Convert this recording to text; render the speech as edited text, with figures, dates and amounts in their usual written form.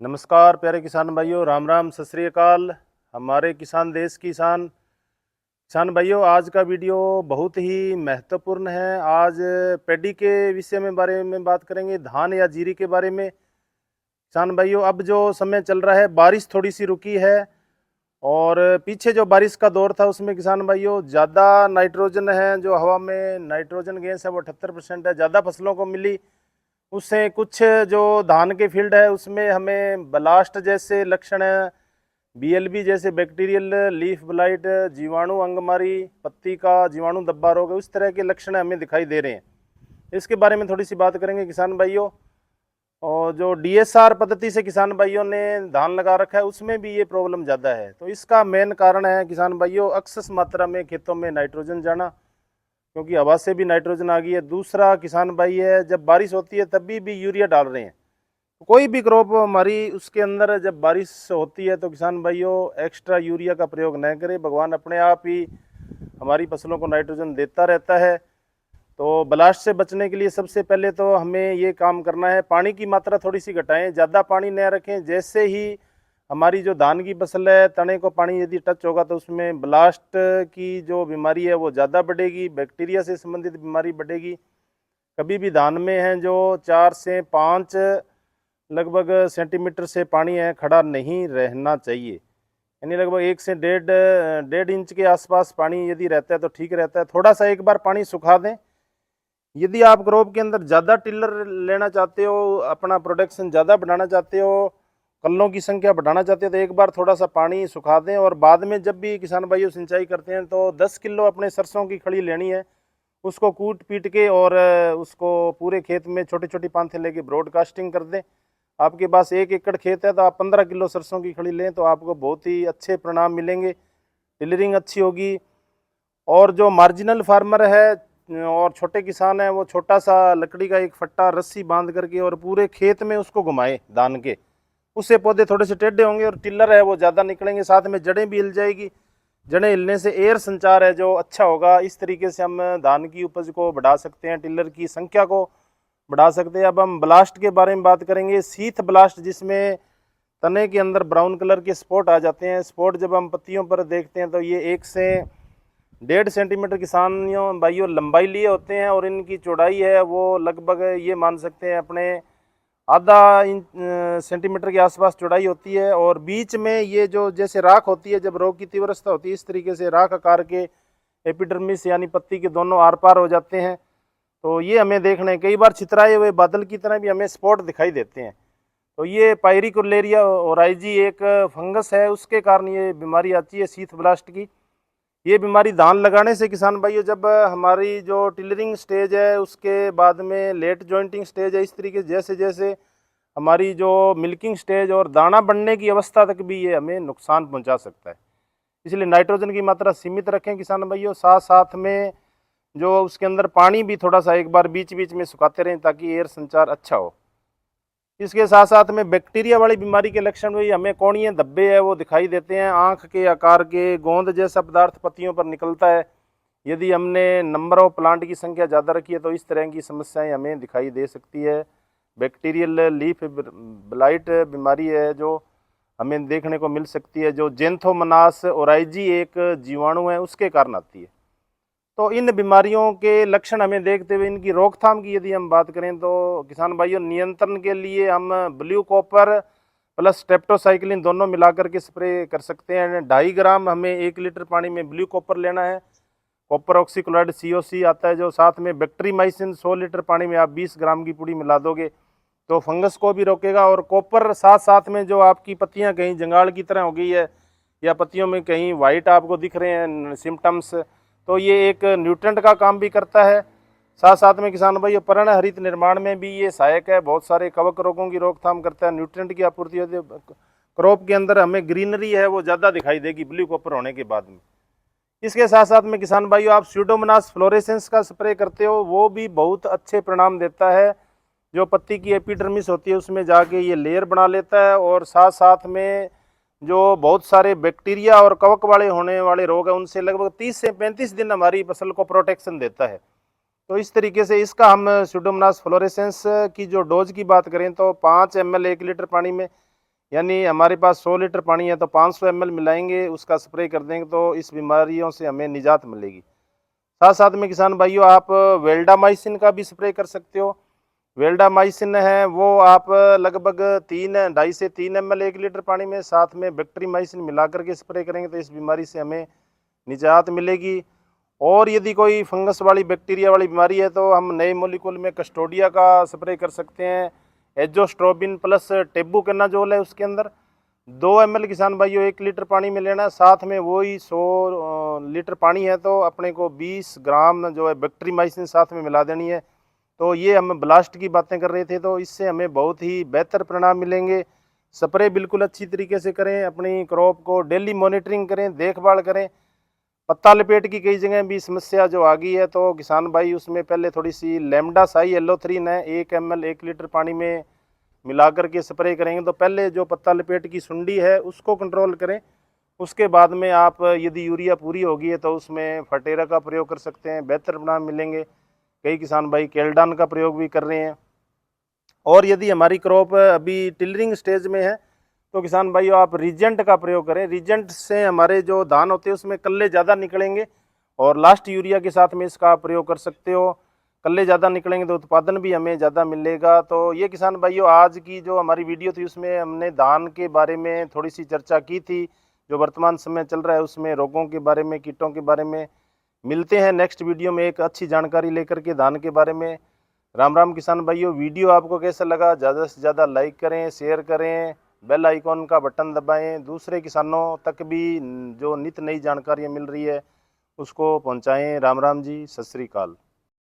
नमस्कार प्यारे किसान भाइयों, राम राम, सत श्री अकाल। हमारे किसान देश किसान भाइयों, आज का वीडियो बहुत ही महत्वपूर्ण है। आज पैडी के विषय में बारे में बात करेंगे, धान या जीरी के बारे में। किसान भाइयों, अब जो समय चल रहा है, बारिश थोड़ी सी रुकी है और पीछे जो बारिश का दौर था उसमें किसान भाइयों ज़्यादा नाइट्रोजन है, जो हवा में नाइट्रोजन गैस है वो 78% है, ज़्यादा फसलों को मिली। उससे कुछ जो धान के फील्ड है उसमें हमें ब्लास्ट जैसे लक्षण, बीएलबी जैसे बैक्टीरियल लीफ ब्लाइट, जीवाणु अंगमारी, पत्ती का जीवाणु धब्बा रोग, उस तरह के लक्षण हमें दिखाई दे रहे हैं। इसके बारे में थोड़ी सी बात करेंगे किसान भाइयों। और जो डीएसआर पद्धति से किसान भाइयों ने धान लगा रखा है उसमें भी ये प्रॉब्लम ज़्यादा है। तो इसका मेन कारण है किसान भाइयों अक्षस मात्रा में खेतों में नाइट्रोजन जाना, क्योंकि हवा से भी नाइट्रोजन आ गई है। दूसरा किसान भाई है, जब बारिश होती है तभी भी यूरिया डाल रहे हैं। कोई भी क्रॉप हमारी उसके अंदर जब बारिश होती है तो किसान भाइयों एक्स्ट्रा यूरिया का प्रयोग न करें। भगवान अपने आप ही हमारी फसलों को नाइट्रोजन देता रहता है। तो ब्लास्ट से बचने के लिए सबसे पहले तो हमें ये काम करना है, पानी की मात्रा थोड़ी सी घटाएं, ज़्यादा पानी न रखें। जैसे ही हमारी जो धान की फसल है, तने को पानी यदि टच होगा तो उसमें ब्लास्ट की जो बीमारी है वो ज़्यादा बढ़ेगी, बैक्टीरिया से संबंधित बीमारी बढ़ेगी। कभी भी धान में है जो 4 से 5 लगभग सेंटीमीटर से पानी है खड़ा नहीं रहना चाहिए, यानी लगभग 1 से डेढ़ इंच के आसपास पानी यदि रहता है तो ठीक रहता है। थोड़ा सा एक बार पानी सुखा दें। यदि आप क्रॉप के अंदर ज़्यादा टिलर लेना चाहते हो, अपना प्रोडक्शन ज़्यादा बढ़ाना चाहते हो, कल्लों की संख्या बढ़ाना चाहते हो, तो एक बार थोड़ा सा पानी सुखा दें। और बाद में जब भी किसान भाइयों सिंचाई करते हैं तो 10 किलो अपने सरसों की खड़ी लेनी है, उसको कूट पीट के और उसको पूरे खेत में छोटी छोटी पांथें लेके ब्रॉडकास्टिंग कर दें। आपके पास 1 एकड़ खेत है तो आप 15 किलो सरसों की खड़ी लें तो आपको बहुत ही अच्छे परिणाम मिलेंगे, टिलरिंग अच्छी होगी। और जो मार्जिनल फार्मर है और छोटे किसान है, वो छोटा सा लकड़ी का एक फट्टा रस्सी बांध करके और पूरे खेत में उसको घुमाए धान के, उससे पौधे थोड़े से टेढ़े होंगे और टिल्लर है वो ज़्यादा निकलेंगे, साथ में जड़ें भी हिल जाएगी। जड़ें हिलने से एयर संचार है जो अच्छा होगा। इस तरीके से हम धान की उपज को बढ़ा सकते हैं, टिल्लर की संख्या को बढ़ा सकते हैं। अब हम ब्लास्ट के बारे में बात करेंगे, शीथ ब्लास्ट, जिसमें तने के अंदर ब्राउन कलर के स्पॉट आ जाते हैं। स्पॉट जब हम पत्तियों पर देखते हैं तो ये 1 से 1.5 सेंटीमीटर किसानियों भाइयों लंबाई लिए होते हैं और इनकी चौड़ाई है वो लगभग ये मान सकते हैं अपने आधा इंच सेंटीमीटर के आसपास चौड़ाई होती है। और बीच में ये जो जैसे राख होती है, जब रोग की तीव्रता होती है इस तरीके से राख आकार के एपिडर्मिस यानी पत्ती के दोनों आर पार हो जाते हैं। तो ये हमें देखने, कई बार छितराए हुए बादल की तरह भी हमें स्पॉट दिखाई देते हैं। तो ये पायरिकुलेरिया ओराइजी एक फंगस है, उसके कारण ये बीमारी आती है शीथ ब्लास्ट की। ये बीमारी धान लगाने से किसान भाइयों, जब हमारी जो टिलरिंग स्टेज है उसके बाद में लेट जॉइंटिंग स्टेज है, इस तरीके से जैसे जैसे हमारी जो मिल्किंग स्टेज और दाना बनने की अवस्था तक भी ये हमें नुकसान पहुंचा सकता है। इसलिए नाइट्रोजन की मात्रा सीमित रखें किसान भाइयों। साथ साथ में जो उसके अंदर पानी भी थोड़ा सा एक बार बीच बीच में सुखाते रहें ताकि एयर संचार अच्छा हो। इसके साथ साथ में बैक्टीरिया वाली बीमारी के लक्षण भी हमें कोणीय धब्बे है वो दिखाई देते हैं, आंख के आकार के गोंद जैसा पदार्थ पत्तियों पर निकलता है। यदि हमने नंबर ऑफ प्लांट की संख्या ज़्यादा रखी है तो इस तरह की समस्याएं हमें दिखाई दे सकती है। बैक्टीरियल लीफ ब्लाइट बीमारी है जो हमें देखने को मिल सकती है, जो जेंथोमनास ओराइजी एक जीवाणु है उसके कारण आती है। तो इन बीमारियों के लक्षण हमें देखते हुए इनकी रोकथाम की यदि हम बात करें तो किसान भाइयों, नियंत्रण के लिए हम ब्लू कॉपर प्लस स्ट्रेप्टोसाइक्लिन दोनों मिलाकर के स्प्रे कर सकते हैं। 2.5 ग्राम हमें 1 लीटर पानी में ब्लू कॉपर लेना है। कॉपर ऑक्सीक्लोराइड COC आता है जो, साथ में बैक्ट्रीमाइसिन 100 लीटर पानी में आप 20 ग्राम की पुड़ी मिला दोगे तो फंगस को भी रोकेगा। और कॉपर साथ साथ में जो आपकी पत्तियां कहीं जंगाल की तरह हो गई है या पत्तियों में कहीं वाइट आपको दिख रहे हैं सिम्टम्स, तो ये एक न्यूट्रेंट का काम भी करता है। साथ साथ में किसान भाई पर्ण हरित निर्माण में भी ये सहायक है, बहुत सारे कवक रोगों की रोकथाम करता है। न्यूट्रेंट की आपूर्ति होती है, क्रॉप के अंदर हमें ग्रीनरी है वो ज़्यादा दिखाई देगी ब्लू कॉपर होने के बाद में। इसके साथ साथ में किसान भाइयों, आप स्यूडोमोनास फ्लोरेसेंस का स्प्रे करते हो, वो भी बहुत अच्छे परिणाम देता है। जो पत्ती की एपिडर्मिस होती है उसमें जाके ये लेयर बना लेता है और साथ साथ में जो बहुत सारे बैक्टीरिया और कवक वाले होने वाले रोग हैं उनसे लगभग 30 से 35 दिन हमारी फसल को प्रोटेक्शन देता है। तो इस तरीके से इसका हम स्यूडोमोनास फ्लोरेसेंस की जो डोज की बात करें तो 5 ml 1 लीटर पानी में यानी हमारे पास 100 लीटर पानी है तो 500 ml मिलाएंगे, उसका स्प्रे कर देंगे तो इस बीमारियों से हमें निजात मिलेगी। साथ साथ में किसान भाइयों आप वेल्डामाइसिन का भी स्प्रे कर सकते हो। वेल्डामाइसिन है वो आप लगभग 2.5 से 3 ml 1 लीटर पानी में, साथ में बैक्टीरियामाइसिन मिला करके स्प्रे करेंगे तो इस बीमारी से हमें निजात मिलेगी। और यदि कोई फंगस वाली बैक्टीरिया वाली बीमारी है तो हम नए मोलिकुल में कस्टोडिया का स्प्रे कर सकते हैं। एजोस्ट्रोबिन प्लस टेबुकनाजोल है उसके अंदर। 2 ml किसान भाइयों 1 लीटर पानी में लेना, साथ में वही 100 लीटर पानी है तो अपने को 20 ग्राम जो है बैक्टीरियामाइसिन साथ में मिला देनी है। तो ये हम ब्लास्ट की बातें कर रहे थे, तो इससे हमें बहुत ही बेहतर परिणाम मिलेंगे। स्प्रे बिल्कुल अच्छी तरीके से करें, अपनी क्रॉप को डेली मॉनिटरिंग करें, देखभाल करें। पत्ता लपेट की कई जगह भी समस्या जो आ गई है तो किसान भाई उसमें पहले थोड़ी सी लेमडा साई एलोथ्रीन है 1 ml 1 लीटर पानी में मिला करके स्प्रे करेंगे तो पहले जो पत्ता लपेट की सुंडी है उसको कंट्रोल करें। उसके बाद में आप यदि यूरिया पूरी होगी है तो उसमें फटेरा का प्रयोग कर सकते हैं, बेहतर परिणाम मिलेंगे। कई किसान भाई केल्डान का प्रयोग भी कर रहे हैं। और यदि हमारी क्रॉप अभी टिलरिंग स्टेज में है तो किसान भाइयों आप रीजेंट का प्रयोग करें। रीजेंट से हमारे जो धान होते हैं उसमें कल्ले ज़्यादा निकलेंगे और लास्ट यूरिया के साथ में इसका प्रयोग कर सकते हो। कल्ले ज़्यादा निकलेंगे तो उत्पादन भी हमें ज़्यादा मिलेगा। तो ये किसान भाइयों आज की जो हमारी वीडियो थी उसमें हमने धान के बारे में थोड़ी सी चर्चा की थी, जो वर्तमान समय चल रहा है उसमें रोगों के बारे में, कीटों के बारे में। मिलते हैं नेक्स्ट वीडियो में एक अच्छी जानकारी लेकर के धान के बारे में। राम राम किसान भाइयों। वीडियो आपको कैसा लगा ज़्यादा से ज़्यादा लाइक करें, शेयर करें, बेल आइकॉन का बटन दबाएं, दूसरे किसानों तक भी जो नित नई जानकारियाँ मिल रही है उसको पहुंचाएं। राम राम जी, सत श्री अकाल।